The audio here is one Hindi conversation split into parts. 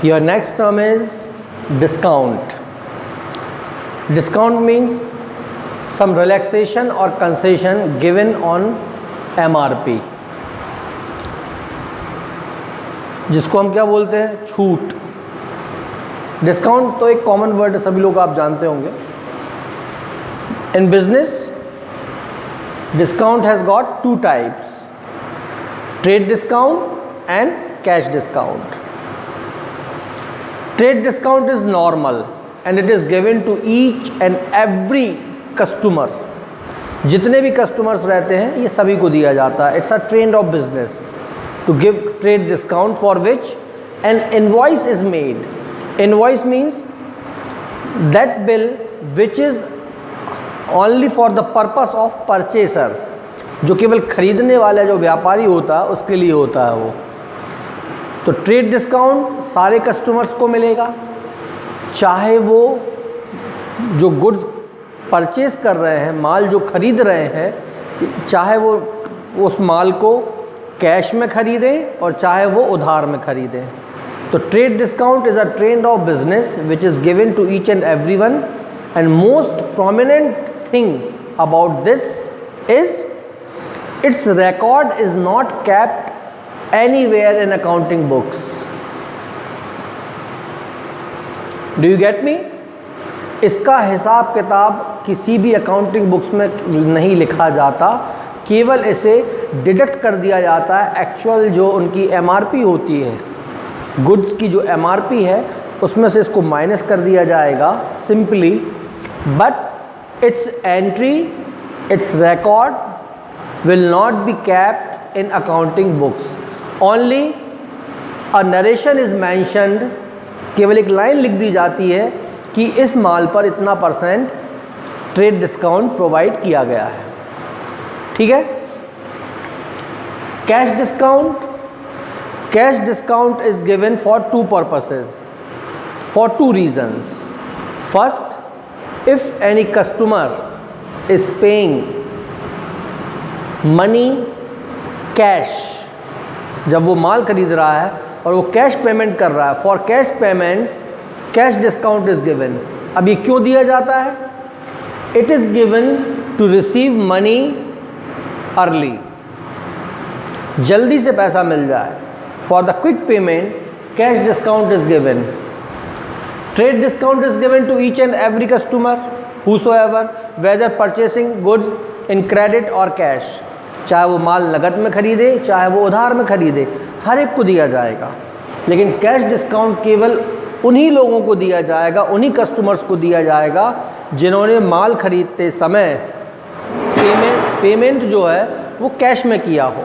Your next term is discount. Discount means some relaxation or concession given on MRP, जिसको हम क्या बोलते हैं, छूट। डिस्काउंट तो एक कॉमन वर्ड है, सभी लोग आप जानते होंगे। In business discount has got two types, trade discount and cash discount. Trade discount is normal and it is given to each and every customer. जितने भी customers रहते हैं ये सभी को दिया जाता है. It's a trend of business to give trade discount for which an invoice is made. Invoice means that bill which is only for the purpose of purchaser, जो केवल खरीदने वाला जो व्यापारी होता है उसके लिए होता है वो. तो ट्रेड डिस्काउंट सारे कस्टमर्स को मिलेगा, चाहे वो जो गुड्स परचेज कर रहे हैं, माल जो खरीद रहे हैं, चाहे वो उस माल को कैश में खरीदें और चाहे वो उधार में खरीदें. तो trade discount is a trend of business which is given to each and every one, and most prominent thing about this is its record is not kept anywhere in accounting books. Do you get me? इसका हिसाब किताब किसी भी अकाउंटिंग बुक्स में नहीं लिखा जाता, केवल इसे डिडक्ट कर दिया जाता है. एक्चुअल जो उनकी MRP होती है, गुड्स की जो MRP है, उसमें से इसको माइनस कर दिया जाएगा simply. But it's entry, it's record will not be kept in accounting books. Only a narration is mentioned, केवल एक लाइन लिख दी जाती है कि इस माल पर इतना % ट्रेड डिस्काउंट प्रोवाइड किया गया है. ठीक है. Cash discount, cash discount is given for to purposes, for two reasons. First, if any customer is paying money cash, जब वो माल खरीद रहा है और वो कैश पेमेंट कर रहा है, for cash payment cash discount is given. अब ये क्यों दिया जाता है? It is given to receive money early, जल्दी से पैसा मिल जाए. For the quick payment cash discount is given. Trade discount is given to each and every customer whosoever, whether purchasing goods in credit or cash. चाहे वो माल नगद में खरीदे, चाहे वो उधार में खरीदे, हर एक को दिया जाएगा. लेकिन कैश डिस्काउंट केवल उन्हीं लोगों को दिया जाएगा, उन्हीं कस्टमर्स को दिया जाएगा जिन्होंने माल खरीदते समय पेमेंट जो है वो कैश में किया हो.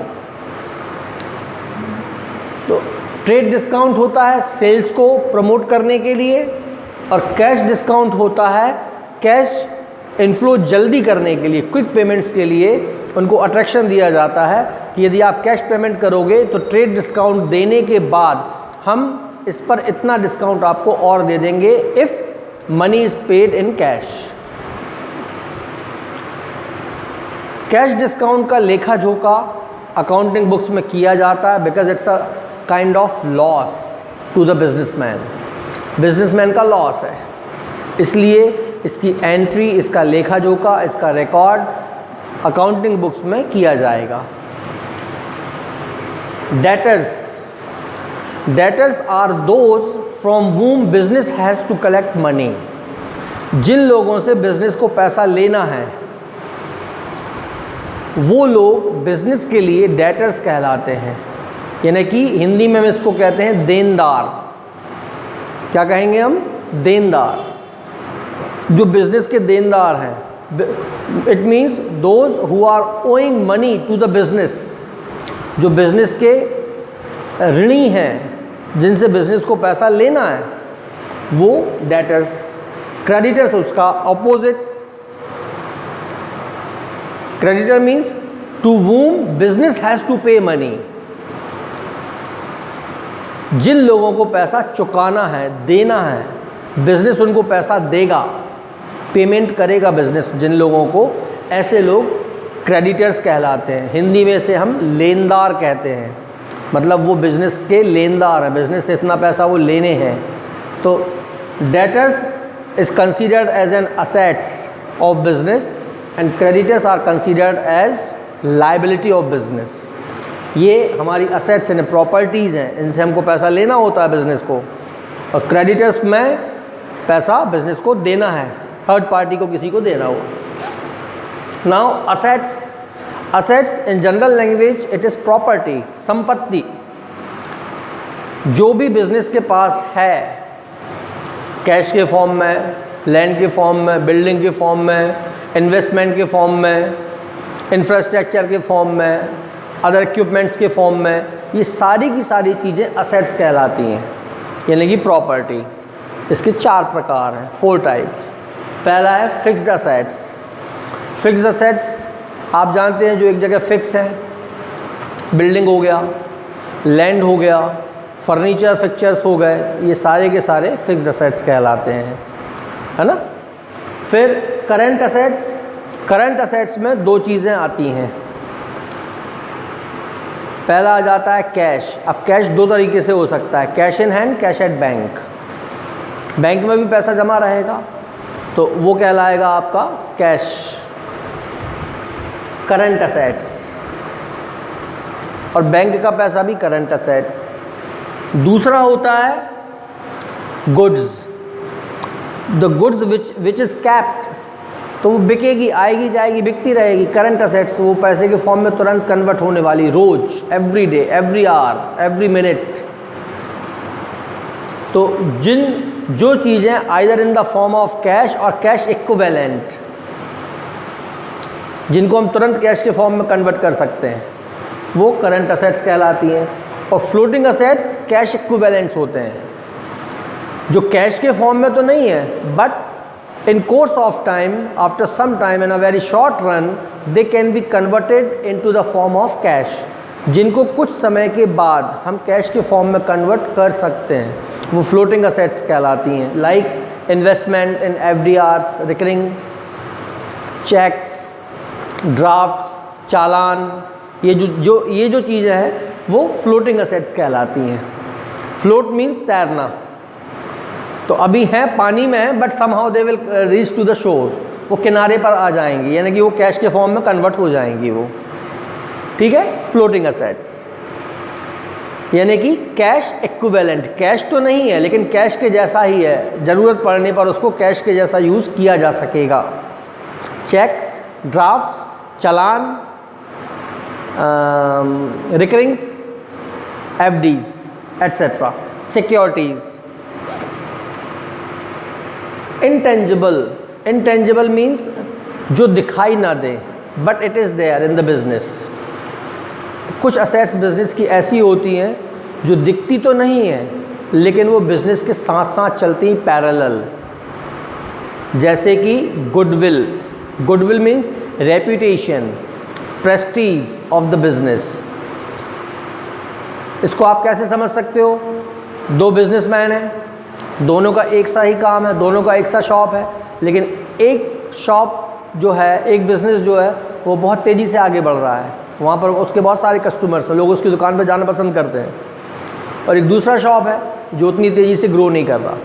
तो ट्रेड डिस्काउंट होता है सेल्स को प्रमोट करने के लिए, और कैश डिस्काउंट होता है कैश इनफ्लो जल्दी करने के लिए, क्विक पेमेंट्स के लिए उनको अट्रैक्शन दिया जाता है कि यदि आप कैश पेमेंट करोगे तो ट्रेड डिस्काउंट देने के बाद हम इस पर इतना डिस्काउंट आपको और दे देंगे if money is paid in cash. Cash discount का लेखा जोखा अकाउंटिंग बुक्स में किया जाता है, because it's a kind of loss to the businessman. Businessman का लॉस है, इसलिए इसकी एंट्री, इसका लेखा जोखा, इसका रिकॉर्ड अकाउंटिंग बुक्स में किया जाएगा. Debtors, debtors are those from whom business has to collect money. जिन लोगों से बिजनेस को पैसा लेना है वो लोग बिजनेस के लिए डेटर्स कहलाते हैं. यानी कि हिंदी में हम इसको कहते हैं देनदार. क्या कहेंगे हम? देनदार. जो बिजनेस के देनदार हैं. It means those who are owing money to the business, जो बिजनेस के ऋणी हैं, जिनसे बिजनेस को पैसा लेना है, वो डेटर्स. क्रेडिटर्स उसका ऑपोजिट. Creditor means to whom business has to pay money. जिन लोगों को पैसा चुकाना है, देना है, बिजनेस उनको पैसा देगा, पेमेंट करेगा बिजनेस जिन लोगों को, ऐसे लोग क्रेडिटर्स कहलाते हैं. हिंदी में से हम लेनदार कहते हैं. मतलब वो बिज़नेस के लेनदार हैं, बिज़नेस से इतना पैसा वो लेने हैं। तो debtors is considered as an assets of business and creditors are considered as liability of business. ये हमारी असेट्स हैं, प्रॉपर्टीज़ हैं, इनसे हमको पैसा लेना होता है बिज़नेस को, और क्रेडिटर्स में पैसा बिज़नेस को देना है, थर्ड पार्टी को किसी को देना हो। Now assets in general language it is property, संपत्ति, जो भी बिज़नेस के पास है, कैश के फॉर्म में, लैंड के फॉर्म में, बिल्डिंग के फॉर्म में, इन्वेस्टमेंट के फॉर्म में, इंफ्रास्ट्रक्चर के फॉर्म में, अदर इक्विपमेंट्स के फॉर्म में, ये सारी की सारी चीज़ें असेट्स कहलाती हैं, यानी कि प्रॉपर्टी। इसके 4 प्रकार हैं, 4 टाइप्स। पहला है फिक्स्ड असेट्स। फिक्स्ड असेट्स आप जानते हैं जो एक जगह फिक्स है, बिल्डिंग हो गया, लैंड हो गया, फर्नीचर फिक्चर्स हो गए, ये सारे के सारे फिक्स्ड असेट्स कहलाते हैं, है ना। फिर करंट असेट्स। करंट असेट्स में 2 चीज़ें आती हैं। पहला आ जाता है कैश। अब कैश 2 तरीके से हो सकता है, cash in hand, cash at bank. Bank में भी पैसा जमा रहेगा तो वो कहलाएगा आपका कैश, करंट असेट्स, और बैंक का पैसा भी करंट असेट। दूसरा होता है goods. The goods which is capped, तो वो बिकेगी, आएगी जाएगी, बिकती रहेगी। करंट असेट्स वो पैसे के फॉर्म में तुरंत कन्वर्ट होने वाली, रोज, every day, every hour, every minute. तो जो चीज़ें either in the form of cash और कैश इक्विवेलेंट, जिनको हम तुरंत कैश के फॉर्म में कन्वर्ट कर सकते हैं, वो करंट असेट्स कहलाती हैं। और फ्लोटिंग असेट्स कैश इक्विवेलेंट्स होते हैं, जो कैश के फॉर्म में तो नहीं है, but in course of time, after some time, in a very short run, they can be converted into the form of cash, जिनको कुछ समय के बाद हम कैश के फॉर्म में कन्वर्ट कर सकते हैं, वो फ्लोटिंग असेट्स कहलाती हैं। Like investment in FDRs, recurring cheques, drafts, challan, ये जो चीज़ें हैं वो फ्लोटिंग असेट्स कहलाती हैं। फ्लोट मीन्स तैरना। तो अभी हैं पानी में हैं, but somehow they will reach to the shore, वो किनारे पर आ जाएंगी, यानी कि वो कैश के फॉर्म में कन्वर्ट हो जाएंगी वो, ठीक है। फ्लोटिंग असेट्स यानी कि कैश इक्विवेलेंट, कैश तो नहीं है लेकिन कैश के जैसा ही है, ज़रूरत पड़ने पर उसको कैश के जैसा यूज़ किया जा सकेगा। Cheques, drafts, challan, recurrings, FDs, etcetera, securities. Intangible means जो दिखाई ना दे, but it is there in the business. कुछ असेट्स बिजनेस की ऐसी होती हैं जो दिखती तो नहीं है लेकिन वो बिजनेस के साथ साथ चलती हैं पैरेलल, जैसे कि goodwill. Goodwill means reputation, Prestige of the business. इसको आप कैसे समझ सकते हो? 2 बिजनेसमैन हैं, दोनों का एक सा ही काम है, दोनों का एक सा शॉप है, लेकिन एक शॉप जो है, एक बिज़नेस जो है वो बहुत तेज़ी से आगे बढ़ रहा है, वहाँ पर उसके बहुत सारे कस्टमर्स हैं, लोग उसकी दुकान पर जाना पसंद करते हैं। और एक दूसरा शॉप है जो उतनी तेज़ी से ग्रो नहीं कर रहा,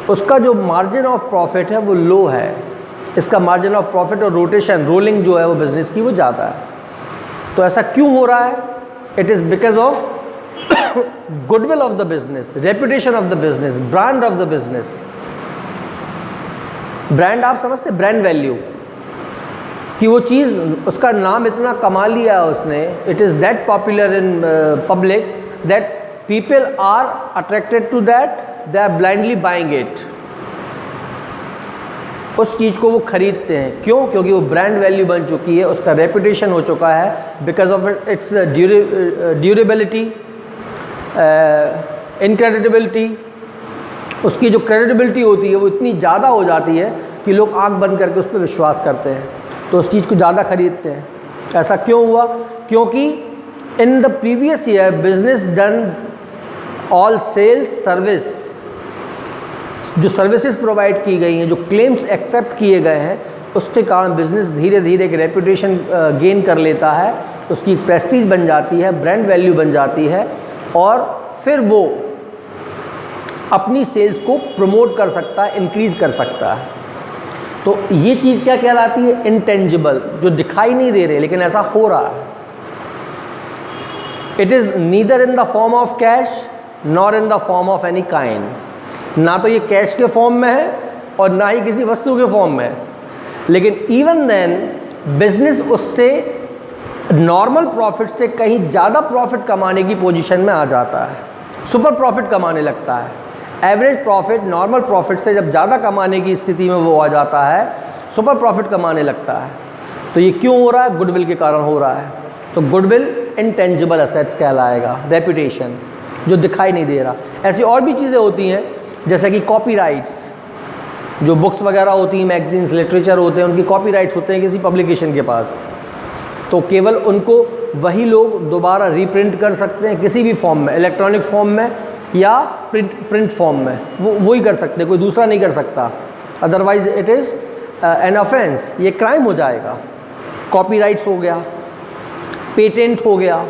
उसका जो मार्जिन ऑफ प्रॉफिट है वो लो है, इसका मार्जिन ऑफ प्रॉफिट और रोटेशन, रोलिंग जो है वो बिज़नेस की वो ज़्यादा है। तो ऐसा क्यों हो रहा है? It is because of goodwill of the business, reputation of the business, brand of the business. Brand आप समझते, ब्रांड वैल्यू, कि वो चीज़, उसका नाम इतना कमा लिया है उसने, it is that popular in public that people are attracted to that, they are blindly buying it. उस चीज़ को वो खरीदते हैं, क्यों? क्योंकि वो ब्रांड वैल्यू बन चुकी है, उसका रेपुटेशन हो चुका है, बिकॉज ऑफ इट्स ड्यूरेबिलिटी, इनक्रेडिबिलिटी। उसकी जो क्रेडिबिलिटी होती है वो इतनी ज़्यादा हो जाती है कि लोग आंख बंद करके उस पर विश्वास करते हैं, तो उस चीज़ को ज़्यादा खरीदते हैं। ऐसा क्यों हुआ? क्योंकि in the previous year business done all sales service, जो सर्विसेज प्रोवाइड की गई हैं, जो क्लेम्स एक्सेप्ट किए गए हैं, उसके कारण बिजनेस धीरे धीरे एक रेपुटेशन गेन कर लेता है उसकी प्रेस्टीज बन जाती है, ब्रांड वैल्यू बन जाती है, और फिर वो अपनी सेल्स को प्रमोट कर सकता है, इंक्रीज कर सकता है। तो ये चीज़ क्या कहलाती है? इंटेंजिबल, जो दिखाई नहीं दे रहे लेकिन ऐसा हो रहा है। It is neither in the form of cash nor in the form of any kind. ना तो ये कैश के फॉर्म में है और ना ही किसी वस्तु के फॉर्म में है, लेकिन इवन देन बिजनेस उससे नॉर्मल प्रॉफिट से कहीं ज़्यादा प्रॉफिट कमाने की पोजीशन में आ जाता है, सुपर प्रॉफिट कमाने लगता है। एवरेज प्रॉफिट नॉर्मल प्रॉफिट से जब ज़्यादा कमाने की स्थिति में वो आ जाता है, सुपर प्रॉफिट कमाने लगता है। तो ये क्यों हो रहा है? गुडविल के कारण हो रहा है। तो गुडविल इंटेंजिबल एसेट्स कहलाएगा, रेपुटेशन जो दिखाई नहीं दे रहा। ऐसी और भी चीज़ें होती हैं जैसे कि कॉपीराइट्स, जो बुक्स वगैरह होती हैं, मैगजीन्स, लिटरेचर होते हैं, उनकी कॉपीराइट्स होते हैं किसी पब्लिकेशन के पास, तो केवल उनको वही लोग दोबारा रीप्रिंट कर सकते हैं किसी भी फॉर्म में, इलेक्ट्रॉनिक फॉर्म में या प्रिंट फॉर्म में, वो ही कर सकते हैं, कोई दूसरा नहीं कर सकता। Otherwise it is an offence, ये क्राइम हो जाएगा। कॉपीराइट्स हो गया, पेटेंट हो गया।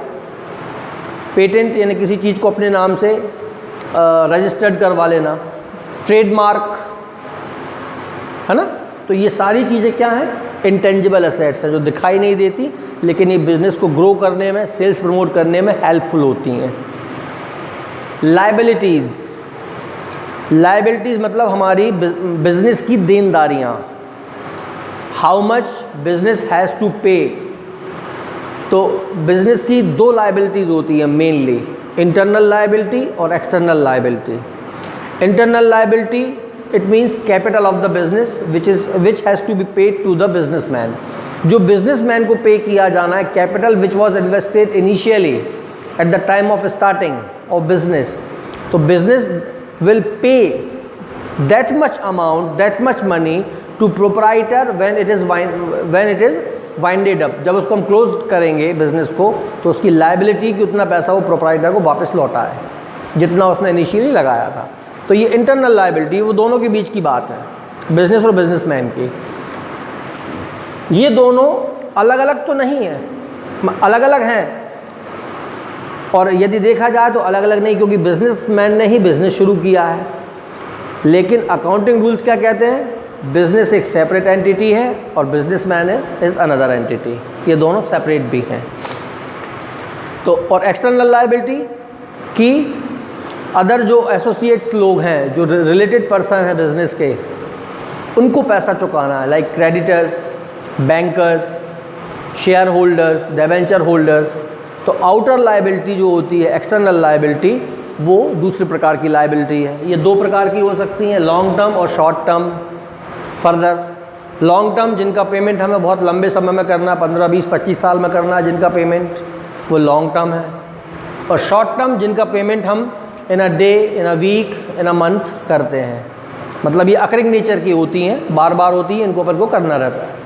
पेटेंट यानी किसी चीज़ को अपने नाम से रजिस्टर्ड करवा लेना, ट्रेडमार्क, है ना। तो ये सारी चीज़ें क्या हैं? इंटेंजिबल एसेट्स हैं, जो दिखाई नहीं देती लेकिन ये बिज़नेस को ग्रो करने में, सेल्स प्रमोट करने में हेल्पफुल होती हैं। लायबिलिटीज़, लायबिलिटीज़ मतलब हमारी बिज़नेस की देनदारियाँ, how much business has to pay. तो बिज़नेस की दो लायबिलिटीज़ होती हैं मेनली, इंटरनल लायबिलिटी और external liability. Internal liability it means capital of the business which has to be paid to the businessman. जो बिजनेसमैन को पे किया जाना है, capital which was invested initially at the time of starting of business. तो business will pay that much amount, that much money to proprietor when it is winded up. जब उसको हम क्लोज करेंगे बिजनेस को, तो उसकी लायबिलिटी की उतना पैसा वो प्रोप्राइटर को वापस लौटा है जितना उसने इनिशियली लगाया था। तो ये इंटरनल लायबिलिटी, वो दोनों के बीच की बात है, बिजनेस और बिजनेसमैन की। ये दोनों अलग अलग तो नहीं है, अलग अलग हैं, और यदि देखा जाए तो अलग अलग नहीं, क्योंकि बिजनेसमैन ने ही बिजनेस शुरू किया है। लेकिन अकाउंटिंग रूल्स क्या कहते हैं? बिजनेस एक सेपरेट एंटिटी है और बिजनेसमैन इज़ अनदर एंटिटी, ये दोनों सेपरेट भी हैं। तो और एक्सटर्नल लायबिलिटी की अदर जो एसोसिएट्स लोग हैं, जो रिलेटेड पर्सन हैं बिजनेस के, उनको पैसा चुकाना है, like creditors, bankers, share holders, debenture holders. तो आउटर लायबिलिटी जो होती है, एक्सटर्नल लायबिलिटी, वो दूसरे प्रकार की लायबिलिटी है। ये दो प्रकार की हो सकती हैं, लॉन्ग टर्म और short term. Further long term, जिनका पेमेंट हमें बहुत लंबे समय में करना, 15, 20, 25 साल में करना है जिनका पेमेंट, वो लॉन्ग टर्म है। और शॉर्ट टर्म, जिनका पेमेंट हम in a day, in a week, in a month करते हैं, मतलब ये अकरिंग नेचर की होती हैं, बार बार होती हैं, इनको अपन को करना रहता है।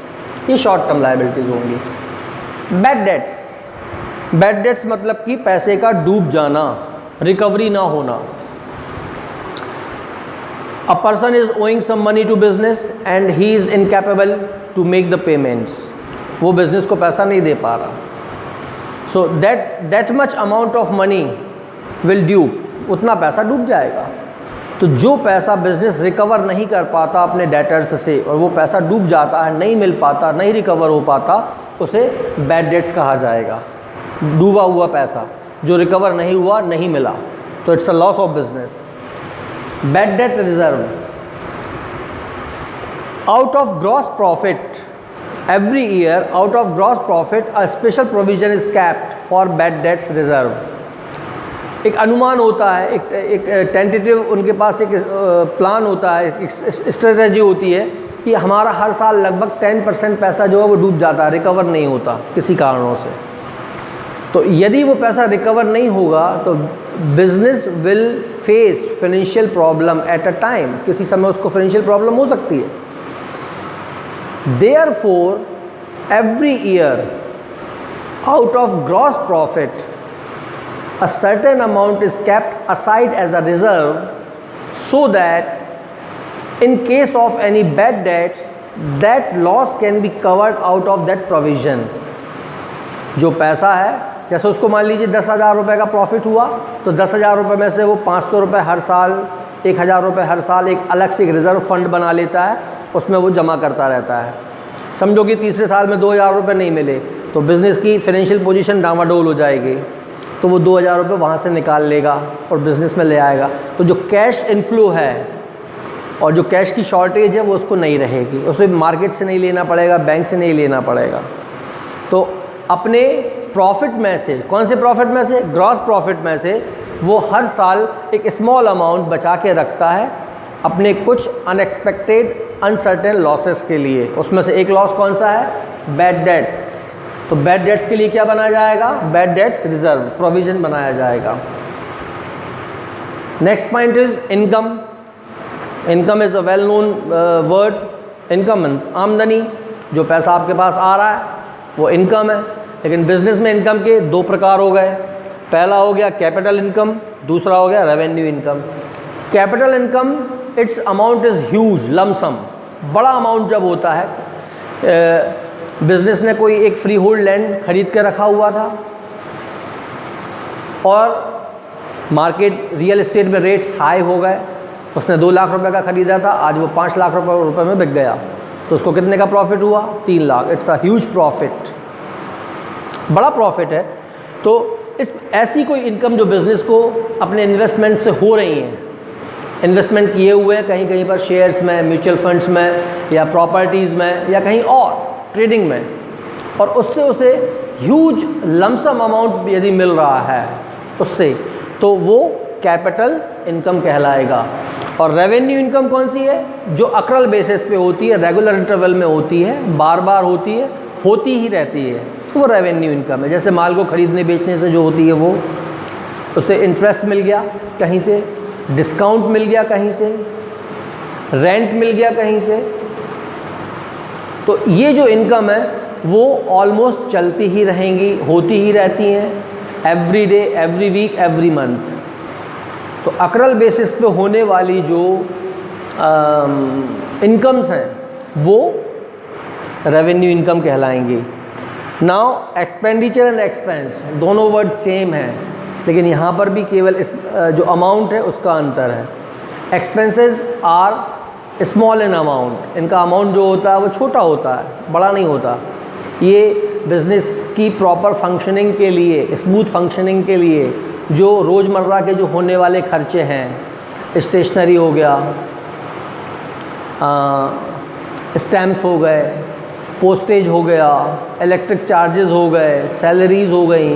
ये शॉर्ट टर्म लायबिलिटीज़ होंगी। बैड डेट्स, बैड डेट्स मतलब कि पैसे का डूब जाना, रिकवरी ना होना। A person is owing some money to business and he is incapable to make the payments, वो बिजनेस को पैसा नहीं दे पा रहा। So that much amount of money will due, उतना पैसा डूब जाएगा। तो जो पैसा बिजनेस रिकवर नहीं कर पाता अपने डेटर्स से, और वो पैसा डूब जाता है, नहीं मिल पाता, नहीं रिकवर हो पाता, उसे बैड डेट्स कहा जाएगा। डूबा हुआ पैसा जो रिकवर नहीं हुआ, नहीं मिला, तो it's a loss of business. Bad debt reserve, out of gross profit every year, out of gross profit a special provision is kept for bad debts reserve। एक अनुमान होता है, एक टेंटेटिव उनके पास एक प्लान होता है, एक स्ट्रेटजी होती है कि हमारा हर साल लगभग 10% पैसा जो है वो डूब जाता है, रिकवर नहीं होता किसी कारणों से। तो यदि वो पैसा रिकवर नहीं होगा तो business will face financial problem at a time, किसी समय उसको फाइनेंशियल प्रॉब्लम हो सकती है। Therefore, every year, out of gross profit, a certain amount is kept aside as a reserve, so that in case of any bad debts, that loss can be covered out of that provision। जो पैसा है, जैसे उसको मान लीजिए 10,000 रुपये का प्रॉफिट हुआ, तो 10,000 रुपये में से वो 500 रुपये हर साल, 1,000 रुपये हर साल एक अलग से एक रिज़र्व फंड बना लेता है, उसमें वो जमा करता रहता है। समझो कि तीसरे साल में 2,000 रुपये नहीं मिले तो बिज़नेस की फाइनेंशियल पोजीशन डामाडोल हो जाएगी, तो वो 2,000 रुपये वहाँ से निकाल लेगा और बिज़नेस में ले आएगा। तो जो कैश इनफ्लो है और जो कैश की शॉर्टेज है वो उसको नहीं रहेगी, उसे मार्केट से नहीं लेना पड़ेगा, बैंक से नहीं लेना पड़ेगा। तो अपने प्रॉफिट में से, कौन से प्रॉफिट में से? ग्रॉस प्रॉफिट में से वो हर साल एक स्मॉल अमाउंट बचा के रखता है अपने कुछ अनएक्सपेक्टेड अनसर्टेन लॉसेस के लिए। उसमें से एक लॉस कौन सा है? Bad debts. तो बैड डेट्स के लिए क्या बनाया जाएगा? बैड डेट्स रिजर्व, प्रोविजन बनाया जाएगा। Next point is income. Income is a well known word. Income means आमदनी, जो पैसा आपके पास आ रहा है वो इनकम है। लेकिन बिजनेस में इनकम के दो प्रकार हो गए। पहला हो गया कैपिटल इनकम, दूसरा हो गया revenue income. Capital income, it's amount is huge, lump sum, बड़ा अमाउंट जब होता है। बिजनेस ने कोई एक फ्री होल्ड लैंड खरीद के रखा हुआ था और मार्केट रियल एस्टेट में रेट्स हाई हो गए, उसने 2 लाख रुपए का ख़रीदा था, आज वो 5 लाख रुपए में बिक गया, तो उसको कितने का प्रॉफिट हुआ? 3 lakh. It's a huge profit, बड़ा प्रॉफिट है। तो इस ऐसी कोई इनकम जो बिज़नेस को अपने इन्वेस्टमेंट से हो रही हैं, इन्वेस्टमेंट किए हुए हैं कहीं कहीं पर, शेयर्स में, म्यूचुअल फंड्स में, या प्रॉपर्टीज़ में, या कहीं और ट्रेडिंग में, और उससे उसे ह्यूज लमसम अमाउंट यदि मिल रहा है उससे, तो वो कैपिटल इनकम कहलाएगा। और रेवेन्यू इनकम कौन सी है? जो अक्रल बेसिस पे होती है, रेगुलर इंटरवल में होती है, बार बार होती है, होती ही रहती है, वो रेवेन्यू इनकम है। जैसे माल को खरीदने बेचने से जो होती है वो, उससे इंटरेस्ट मिल गया कहीं से, डिस्काउंट मिल गया कहीं से, रेंट मिल गया कहीं से, तो ये जो इनकम है वो ऑलमोस्ट चलती ही रहेंगी, होती ही रहती हैं, every day, every week, every month. तो अक्रल बेसिस पे होने वाली जो इनकम्स हैं वो रेवेन्यू इनकम कहलाएंगी। नाउ एक्सपेंडिचर एंड एक्सपेंस, दोनों वर्ड सेम हैं, लेकिन यहाँ पर भी केवल इस जो अमाउंट है उसका अंतर है। Expenses are small in amount, इनका अमाउंट जो होता है वो छोटा होता है, बड़ा नहीं होता। ये बिज़नेस की प्रॉपर फंक्शनिंग के लिए, स्मूथ फंक्शनिंग के लिए जो रोज़मर्रा के जो होने वाले खर्चे हैं, स्टेशनरी हो गया, स्टैम्प्स हो गए, पोस्टेज हो गया, इलेक्ट्रिक चार्जेस हो गए, सैलरीज़ हो गई,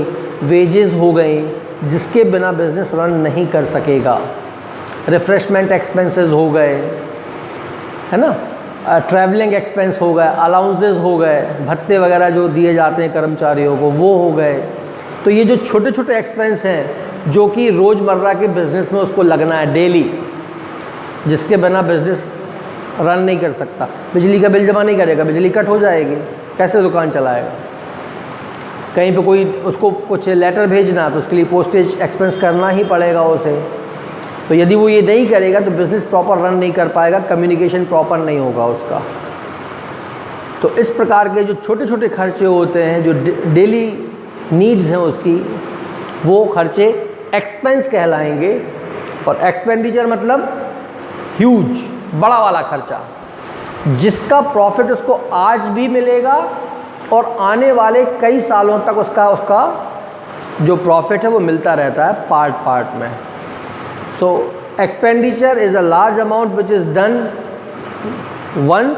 वेजेस हो गई, जिसके बिना बिज़नेस रन नहीं कर सकेगा। रिफ़्रेशमेंट एक्सपेंसेस हो गए, है ना, ट्रैवलिंग एक्सपेंस हो गए, अलाउंसेस हो गए, भत्ते वगैरह जो दिए जाते हैं कर्मचारियों को वो हो गए। तो ये जो छोटे छोटे एक्सपेंस हैं जो कि रोज़मर्रा के बिज़नेस में उसको लगना है डेली, जिसके बिना बिज़नेस रन नहीं कर सकता। बिजली का बिल जमा नहीं करेगा, बिजली कट हो जाएगी, कैसे दुकान चलाएगा? कहीं पे कोई उसको कुछ लेटर भेजना तो उसके लिए पोस्टेज एक्सपेंस करना ही पड़ेगा उसे। तो यदि वो ये नहीं करेगा तो बिज़नेस प्रॉपर रन नहीं कर पाएगा, कम्युनिकेशन प्रॉपर नहीं होगा उसका। तो इस प्रकार के जो छोटे छोटे खर्चे होते हैं, जो डेली नीड्स हैं उसकी, वो खर्चे एक्सपेंस कहलाएंगे। और एक्सपेंडिचर मतलब ह्यूज, बड़ा वाला खर्चा, जिसका प्रॉफिट उसको आज भी मिलेगा और आने वाले कई सालों तक उसका जो प्रॉफिट है वो मिलता रहता है पार्ट पार्ट में। So expenditure is a large amount which is done once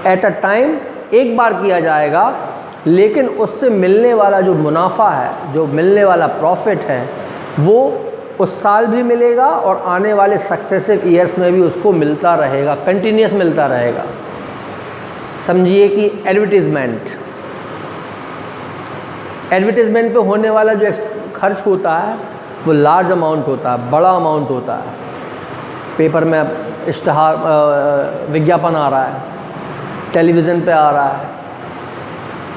at a time, एक बार किया जाएगा, लेकिन उससे मिलने वाला जो मुनाफा है, जो मिलने वाला प्रॉफिट है, वो उस साल भी मिलेगा और आने वाले सक्सेसिव ईयर्स में भी उसको मिलता रहेगा, कंटिन्यूस मिलता रहेगा। समझिए कि एडवर्टीज़मेंट पे होने वाला जो खर्च होता है वो लार्ज अमाउंट होता है, बड़ा अमाउंट होता है। पेपर में इश्तहार, विज्ञापन आ रहा है, टेलीविज़न पे आ रहा है,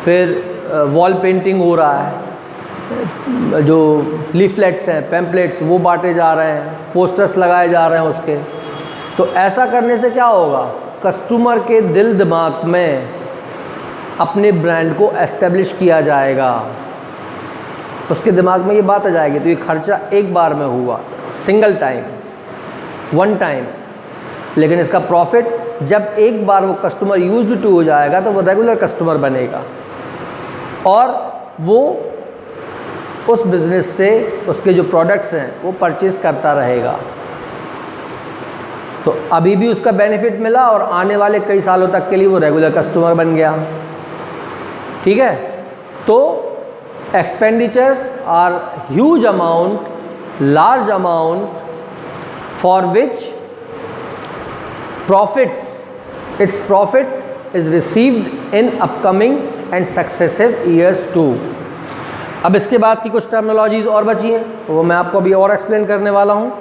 फिर वॉल पेंटिंग हो रहा है, जो लीफलेट्स हैं, पैम्पलेट्स वो बांटे जा रहे हैं, पोस्टर्स लगाए जा रहे हैं उसके। तो ऐसा करने से क्या होगा? कस्टमर के दिल दिमाग में अपने ब्रांड को एस्टेब्लिश किया जाएगा। उसके दिमाग में ये बात आ जाएगी, तो ये खर्चा एक बार में हुआ, सिंगल टाइम, वन टाइम, लेकिन इसका प्रॉफिट जब एक बार वो कस्टमर यूज्ड टू हो जाएगा तो वो रेगुलर कस्टमर बनेगा और वो उस बिज़नेस से उसके जो प्रोडक्ट्स हैं वो परचेज़ करता रहेगा। तो अभी भी उसका बेनिफिट मिला और आने वाले कई सालों तक के लिए वो रेगुलर कस्टमर बन गया। ठीक है, तो expenditures are huge amount, large amount for which its profit is received in upcoming and successive years too। अब इसके बाद की कुछ टर्मिनोलॉजीज़ और बची हैं, वो मैं आपको अभी और एक्सप्लेन करने वाला हूँ।